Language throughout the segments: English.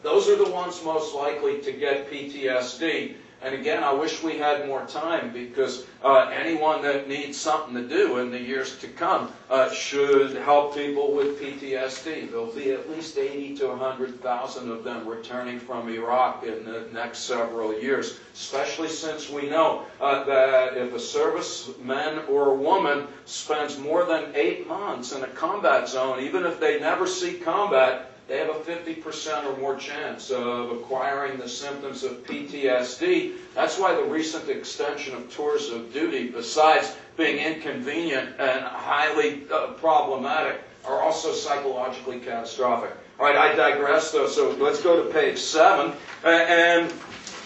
those are the ones most likely to get PTSD. And again, I wish we had more time, because anyone that needs something to do in the years to come should help people with PTSD. There'll be at least 80 to 100,000 of them returning from Iraq in the next several years, especially since we know that if a serviceman or a woman spends more than 8 months in a combat zone, even if they never see combat, they have a 50% or more chance of acquiring the symptoms of PTSD. That's why the recent extension of tours of duty, besides being inconvenient and highly problematic, are also psychologically catastrophic. All right, I digress, though, so let's go to page 7. And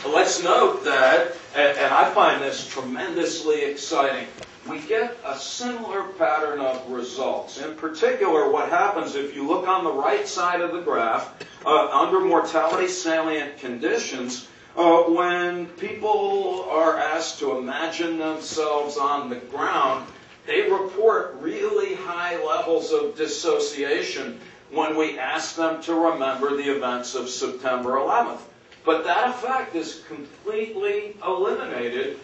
let's note that, and I find this tremendously exciting, we get a similar pattern of results. In particular, what happens if you look on the right side of the graph, under mortality salient conditions, when people are asked to imagine themselves on the ground, they report really high levels of dissociation when we ask them to remember the events of September 11th. But that effect is completely eliminated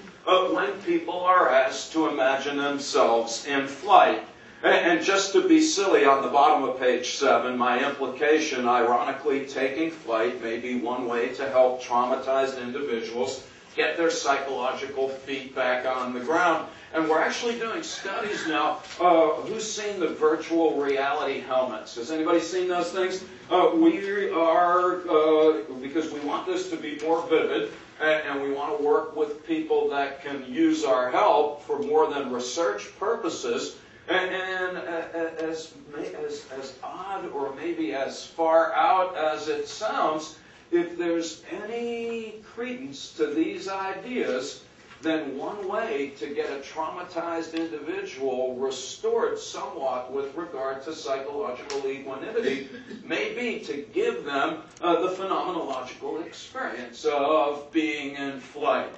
when people are asked to imagine themselves in flight. And just to be silly, on the bottom of page 7, my implication, ironically, taking flight may be one way to help traumatized individuals get their psychological feet back on the ground. And we're actually doing studies now. Who's seen the virtual reality helmets? Has anybody seen those things? We are, because we want this to be more vivid, and we want to work with people that can use our help for more than research purposes. And as odd or maybe as far out as it sounds, if there's any credence to these ideas, then one way to get a traumatized individual restored somewhat with regard to psychological equanimity may be to give them the phenomenological experience of being in flight.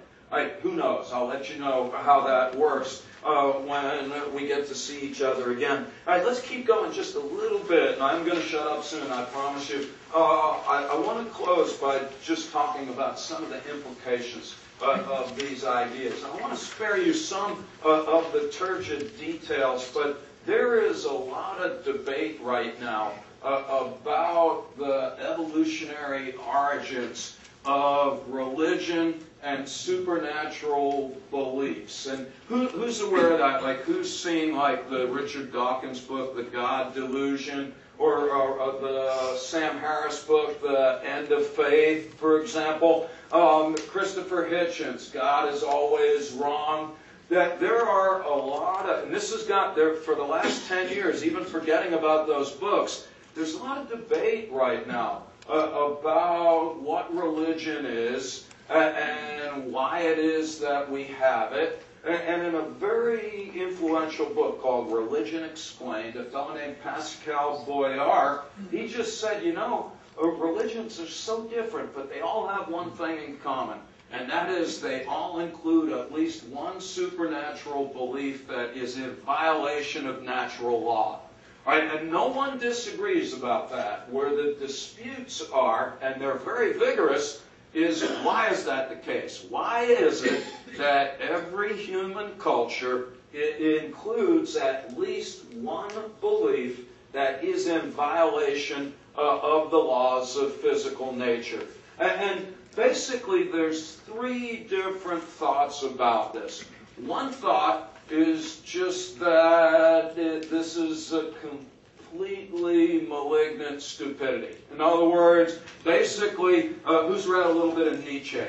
Who knows? I'll let you know how that works when we get to see each other again. All right, let's keep going just a little bit, and I'm going to shut up soon, I promise you. I want to close by just talking about some of the implications of these ideas. I want to spare you some of the turgid details, but there is a lot of debate right now about the evolutionary origins of religion and supernatural beliefs. And who's aware of that? Like, who's seen, like, the Richard Dawkins book, The God Delusion, or the Sam Harris book, The End of Faith, for example? Christopher Hitchens, God is Always Wrong. That there are a lot of, and this has got there for the last 10 years, even forgetting about those books, there's a lot of debate right now about what religion is and why it is that we have it. And in a very influential book called Religion Explained, a fellow named Pascal Boyard, he just said, you know, religions are so different, but they all have one thing in common, and that is they all include at least one supernatural belief that is in violation of natural law. All right, and no one disagrees about that. Where the disputes are, and they're very vigorous, is why is that the case? Why is it that every human culture includes at least one belief that is in violation of the laws of physical nature? And basically there's 3 different thoughts about this. One thought is just that this is a completely malignant stupidity. In other words, basically, who's read a little bit of Nietzsche?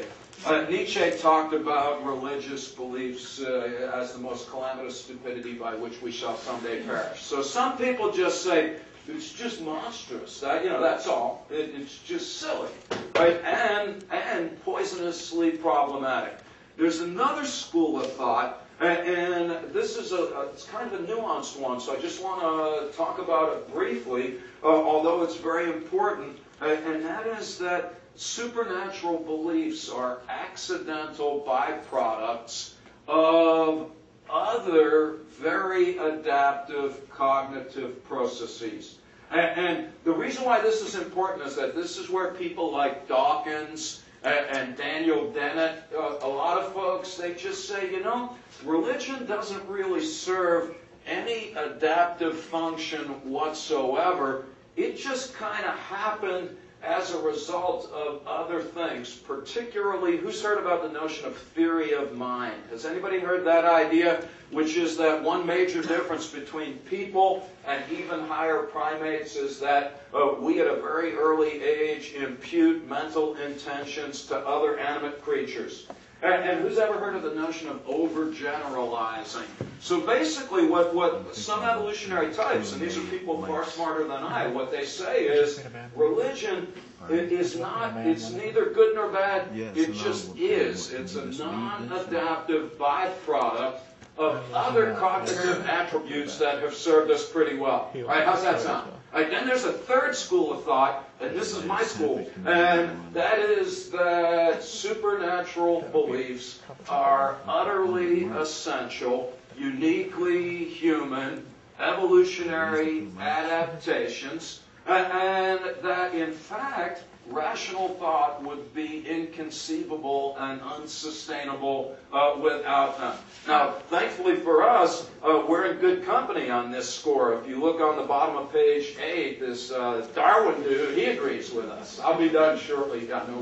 Nietzsche talked about religious beliefs as the most calamitous stupidity by which we shall someday perish. So some people just say, it's just monstrous. That's all. It's just silly, right? And poisonously problematic. There's another school of thought, and this is it's kind of a nuanced one, so I just want to talk about it briefly, although it's very important, and that is that supernatural beliefs are accidental byproducts of other very adaptive cognitive processes. And the reason why this is important is that this is where people like Dawkins and Daniel Dennett, a lot of folks, they just say, you know, religion doesn't really serve any adaptive function whatsoever. It just kind of happened as a result of other things, particularly, who's heard about the notion of theory of mind? Has anybody heard that idea? Which is that one major difference between people and even higher primates is that we at a very early age impute mental intentions to other animate creatures. And who's ever heard of the notion of overgeneralizing? So basically what some evolutionary types, and these are people far smarter than I, what they say is religion is not, it's neither good nor bad, it just is. It's a non-adaptive byproduct of other cognitive attributes that have served us pretty well. All right, how's that sound? All right, then there's a third school of thought, and this is my school, and that is that supernatural beliefs are utterly essential, uniquely human, evolutionary adaptations, and that in fact rational thought would be inconceivable and unsustainable without them. Now, thankfully for us, we're in good company on this score. If you look on the bottom of page 8, this Darwin dude, he agrees with us. I'll be done shortly. I know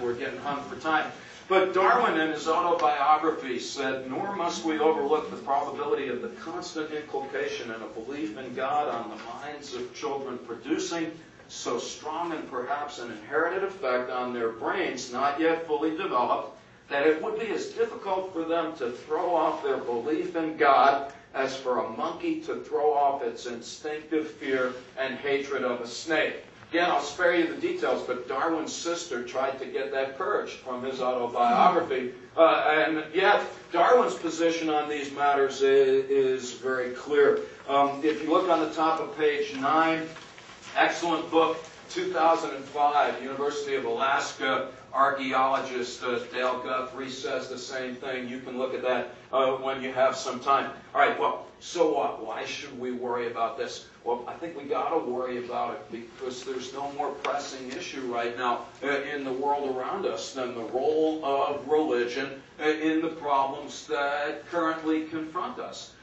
we're getting hung for time. But Darwin, in his autobiography, said, "Nor must we overlook the probability of the constant inculcation and a belief in God on the minds of children, producing so strong and perhaps an inherited effect on their brains not yet fully developed, that it would be as difficult for them to throw off their belief in God as for a monkey to throw off its instinctive fear and hatred of a snake." Again, I'll spare you the details, but Darwin's sister tried to get that purged from his autobiography. And yet, Darwin's position on these matters is very clear. If you look on the top of page 9, excellent book, 2005, University of Alaska archaeologist Dale Guthrie says the same thing. You can look at that when you have some time. All right, well, so what? Why should we worry about this? Well, I think we got to worry about it because there's no more pressing issue right now in the world around us than the role of religion in the problems that currently confront us.